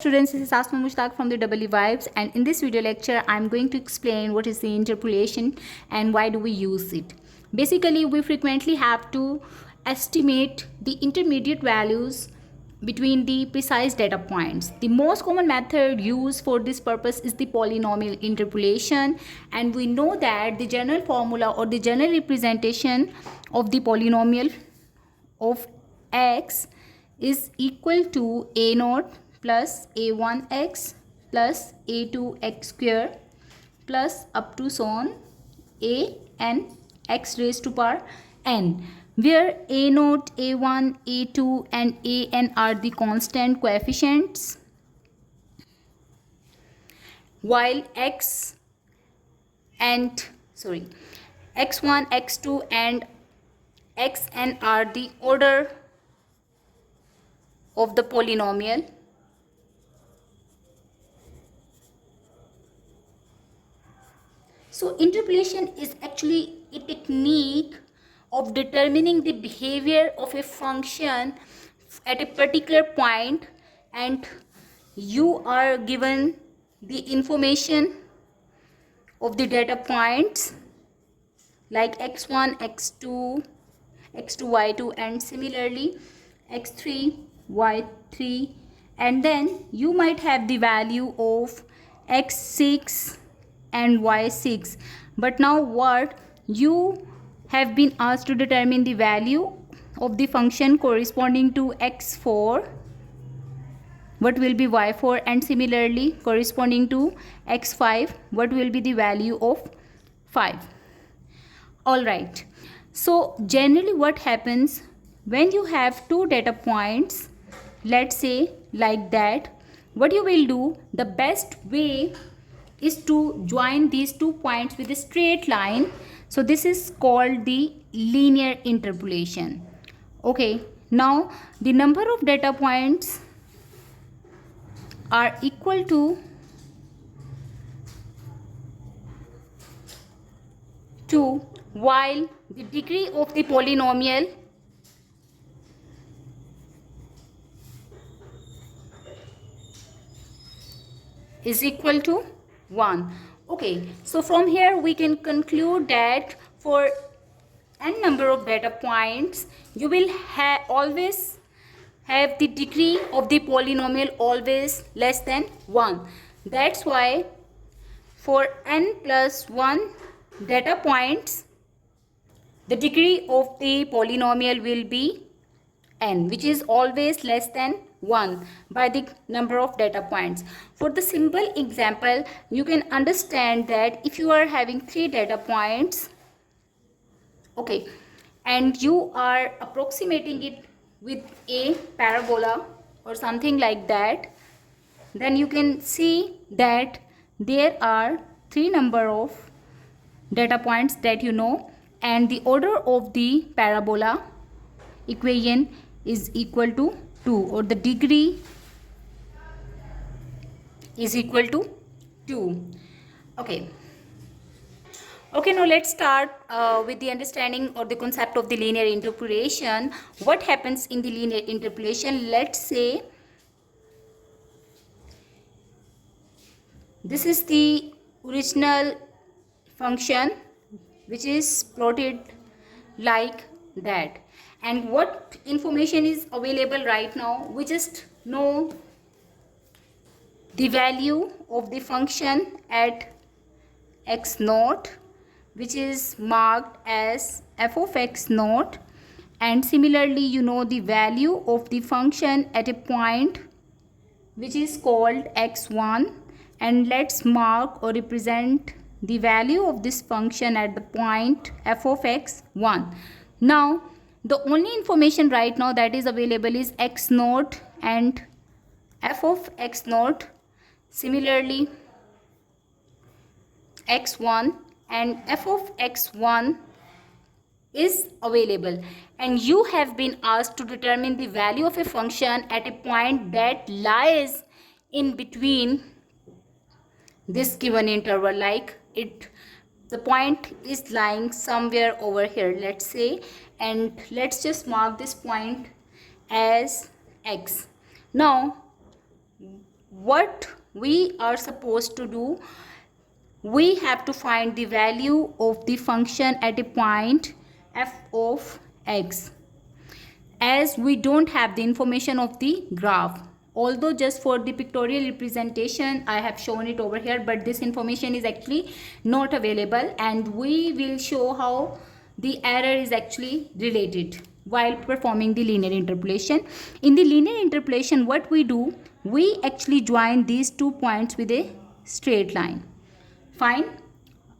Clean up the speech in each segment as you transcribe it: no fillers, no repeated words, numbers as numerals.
Students, this is Asma Mushtaq from the EEVIBES, and in this video lecture I'm going to explain what is the interpolation and why do we use it. Basically, we frequently have to estimate the intermediate values between the precise data points. The most common method used for this purpose is the polynomial interpolation, and we know that the general formula or the general representation of the polynomial of x is equal to a naught plus a1x plus a2x square plus up to so on a n x raised to power n, where a naught, a1, a2 and a n are the constant coefficients, while x1, x2 and xn are the order of the polynomial. So interpolation is actually a technique of determining the behavior of a function at a particular point, and you are given the information of the data points like x1, x2, x2, y2 and similarly x3, y3, and then you might have the value of x6 and y6. But now what you have been asked to determine the value of the function corresponding to x4, what will be y4, and similarly corresponding to x5, what will be the value of 5. All right, so generally what happens when you have two data points, let's say like that, what you will do, the best way is to join these 2 points with a straight line. So this is called the linear interpolation. Okay, now the number of data points are equal to 2, while the degree of the polynomial is equal to 1. Okay, so from here we can conclude that for n number of data points you will always have the degree of the polynomial always less than 1. That's why for n plus 1 data points the degree of the polynomial will be n, which is always less than 1 by the number of data points. For the simple example, you can understand that if you are having 3 data points, okay, and you are approximating it with a parabola or something like that, then you can see that there are 3 number of data points that you know, and the order of the parabola equation is equal to 2, or the degree is equal to 2. Okay, now let's start with the understanding or the concept of the linear interpolation. What happens in the linear interpolation? Let's say this is the original function which is plotted like that, and what information is available right now? We just know the value of the function at x naught, which is marked as f of x naught, and similarly you know the value of the function at a point which is called x1, and let's mark or represent the value of this function at the point f of x1. Now the only information right now that is available is x naught and f of x naught, similarly x1 and f of x1 is available, and you have been asked to determine the value of a function at a point that lies in between this given interval, like the point is lying somewhere over here, let's say, and let's just mark this point as x. Now what we are supposed to do, we have to find the value of the function at a point f of x, as we don't have the information of the graph. Although just for the pictorial representation I have shown it over here, but this information is actually not available, and we will show how the error is actually related while performing the linear interpolation. In the linear interpolation, what we do, we actually join these 2 points with a straight line. Fine.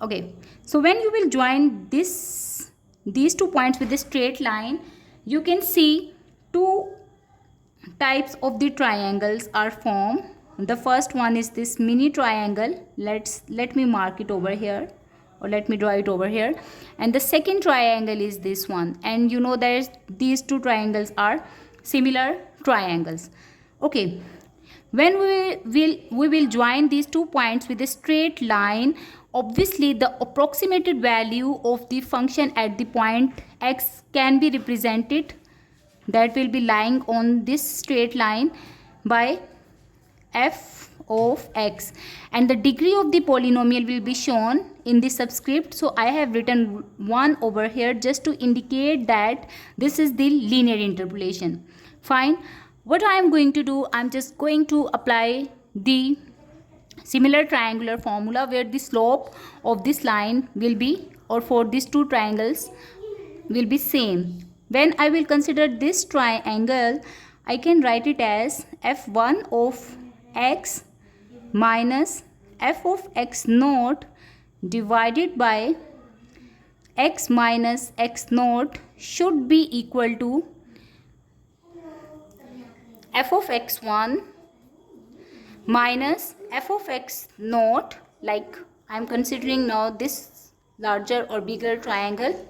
Okay, so when you will join these 2 points with a straight line, you can see 2 types of the triangles are formed. The first one is this mini triangle. Let me mark it over here, or let me draw it over here. And the second triangle is this one, and you know that these 2 triangles are similar triangles. Okay, when we will join these 2 points with a straight line, obviously the approximated value of the function at the point x can be represented, that will be lying on this straight line, by f of x, and the degree of the polynomial will be shown in the subscript. So I have written 1 over here just to indicate that this is the linear interpolation. Fine. What I am going to do, I am just going to apply the similar triangular formula where the slope of this line will be, or for these 2 triangles, will be same. When I will consider this triangle, I can write it as f1 of x minus f of x naught divided by x minus x naught should be equal to f of x1 minus f of x naught, like I am considering now this larger or bigger triangle.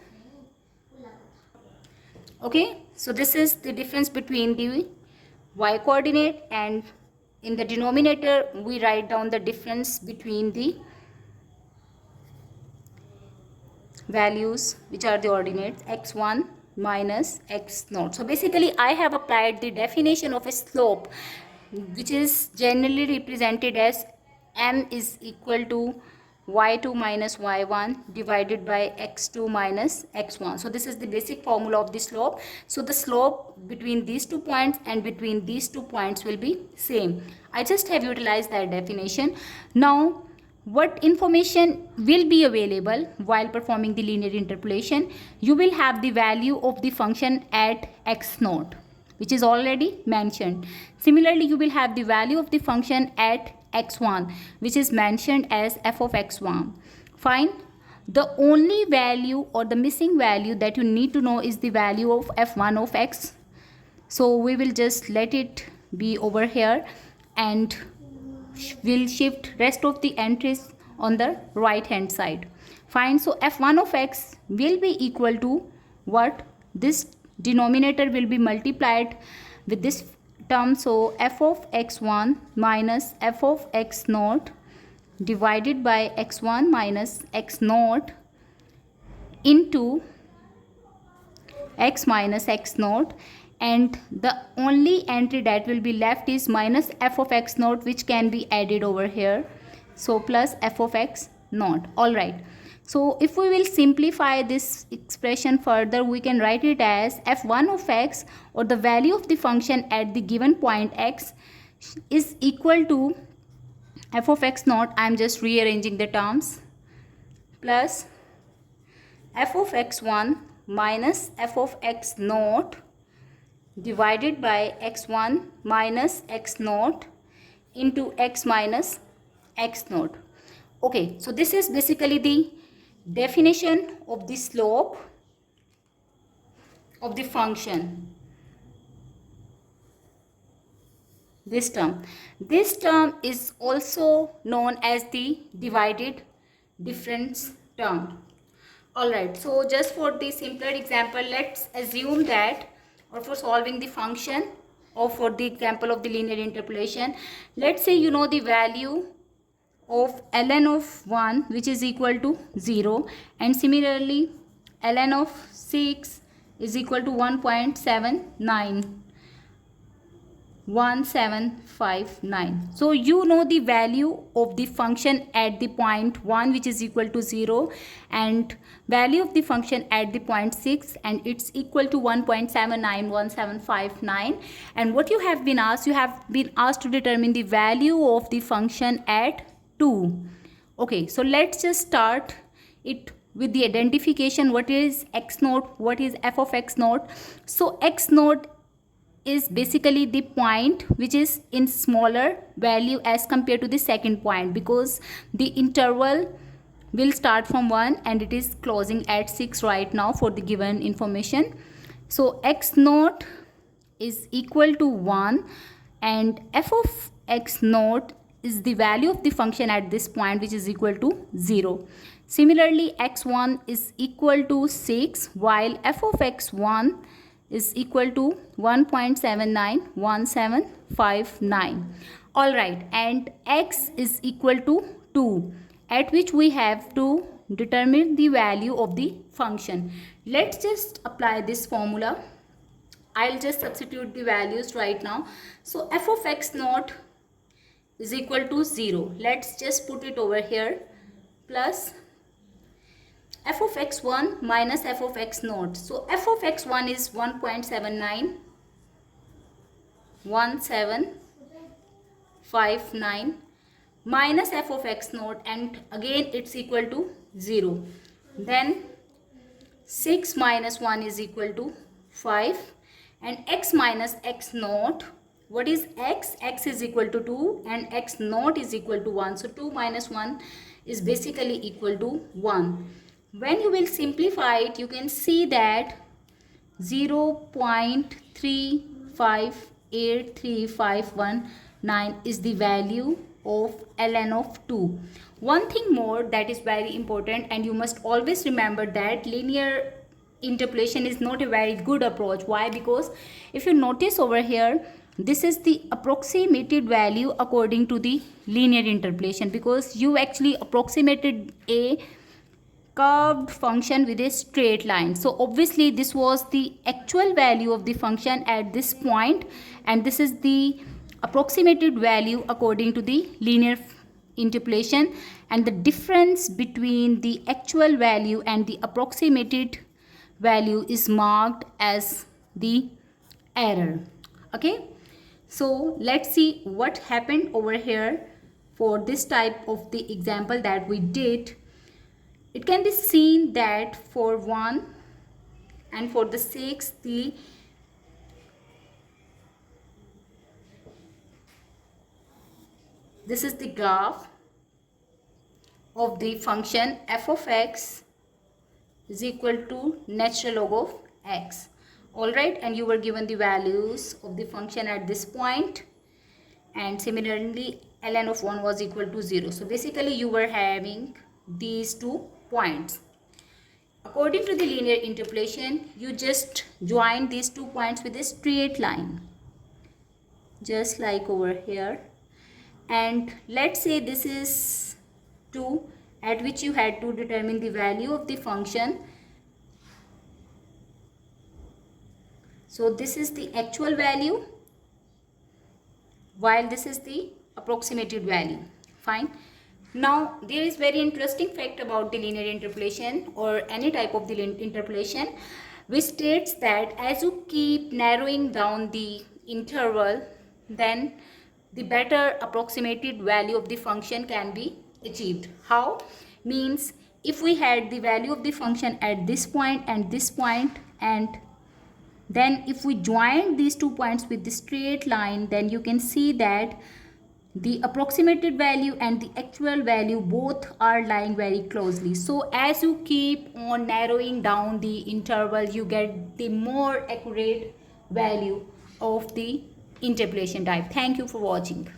Okay, so this is the difference between the y coordinate, and in the denominator we write down the difference between the values which are the ordinates x1 minus x naught. So basically I have applied the definition of a slope, which is generally represented as m is equal to y2 minus y1 divided by x2 minus x1. So this is the basic formula of the slope. So the slope between these 2 points and between these 2 points will be same. I just have utilized that definition. Now what information will be available while performing the linear interpolation? You will have the value of the function at x naught, which is already mentioned. Similarly, you will have the value of the function at x1, which is mentioned as f of x1. Fine. The only value or the missing value that you need to know is the value of f1 of x. So we will just let it be over here, and we'll shift rest of the entries on the right hand side. Fine. So f1 of x will be equal to what? This denominator will be multiplied with this term. So f of x1 minus f of x naught divided by x1 minus x naught into x minus x naught, and the only entry that will be left is minus f of x naught, which can be added over here. So plus f of x naught. All right. So if we will simplify this expression further, we can write it as f1 of x, or the value of the function at the given point x, is equal to f of x naught. I am just rearranging the terms, plus f of x1 minus f of x naught divided by x1 minus x naught into x minus x naught. Okay, so this is basically the definition of the slope of the function. This term is also known as the divided difference term. Alright, so just for the simpler example, let's assume that, or for solving the function, or for the example of the linear interpolation, let's say you know the value of ln of 1, which is equal to 0, and similarly ln of 6 is equal to 1.79. 1759. So you know the value of the function at the point 1, which is equal to 0, and value of the function at the point 6, and it's equal to 1.791759. And what you have been asked, you have been asked to determine the value of the function at 2. Okay, so let's just start it with the identification. What is x naught? What is f of x naught? So x naught is basically the point which is in smaller value as compared to the second point, because the interval will start from 1 and it is closing at 6 right now for the given information. So x naught is equal to 1 and f of x naught is the value of the function at this point, which is equal to 0. Similarly, x1 is equal to 6 while f of x1 is equal to 1.791759. All right, and x is equal to 2, at which we have to determine the value of the function. Let's just apply this formula. I'll just substitute the values right now. So f of x naught is equal to 0. Let's just put it over here, plus f of x1 minus f of x naught. So f of x1 is 1.791759 minus f of x naught, and again it's equal to 0. Then 6 minus 1 is equal to 5, and x minus x naught, what is x? X is equal to 2 and x naught is equal to 1. So 2 minus 1 is basically equal to 1. When you will simplify it, you can see that 0.358359 is the value of ln of 2. One thing more that is very important, and you must always remember that linear interpolation is not a very good approach. Why? Because if you notice over here, this is the approximated value according to the linear interpolation, because you actually approximated a curved function with a straight line. So obviously this was the actual value of the function at this point, and this is the approximated value according to the linear interpolation, and the difference between the actual value and the approximated value is marked as the error. Okay, so let's see what happened over here for this type of the example that we did. It can be seen that for 1 and for the 6, this is the graph of the function f of x is equal to natural log of x. Alright, and you were given the values of the function at this point, and similarly ln of 1 was equal to 0. So basically you were having these 2 points. According to the linear interpolation, you just join these 2 points with a straight line, just like over here. And let's say this is 2, at which you had to determine the value of the function. So this is the actual value while this is the approximated value. Fine. Now there is very interesting fact about the linear interpolation or any type of the linear interpolation, which states that as you keep narrowing down the interval, then the better approximated value of the function can be achieved. How? Means if we had the value of the function at this point and this point, and then if we join these 2 points with the straight line, then you can see that the approximated value and the actual value both are lying very closely. So as you keep on narrowing down the interval, you get the more accurate value of the interpolation type. Thank you for watching.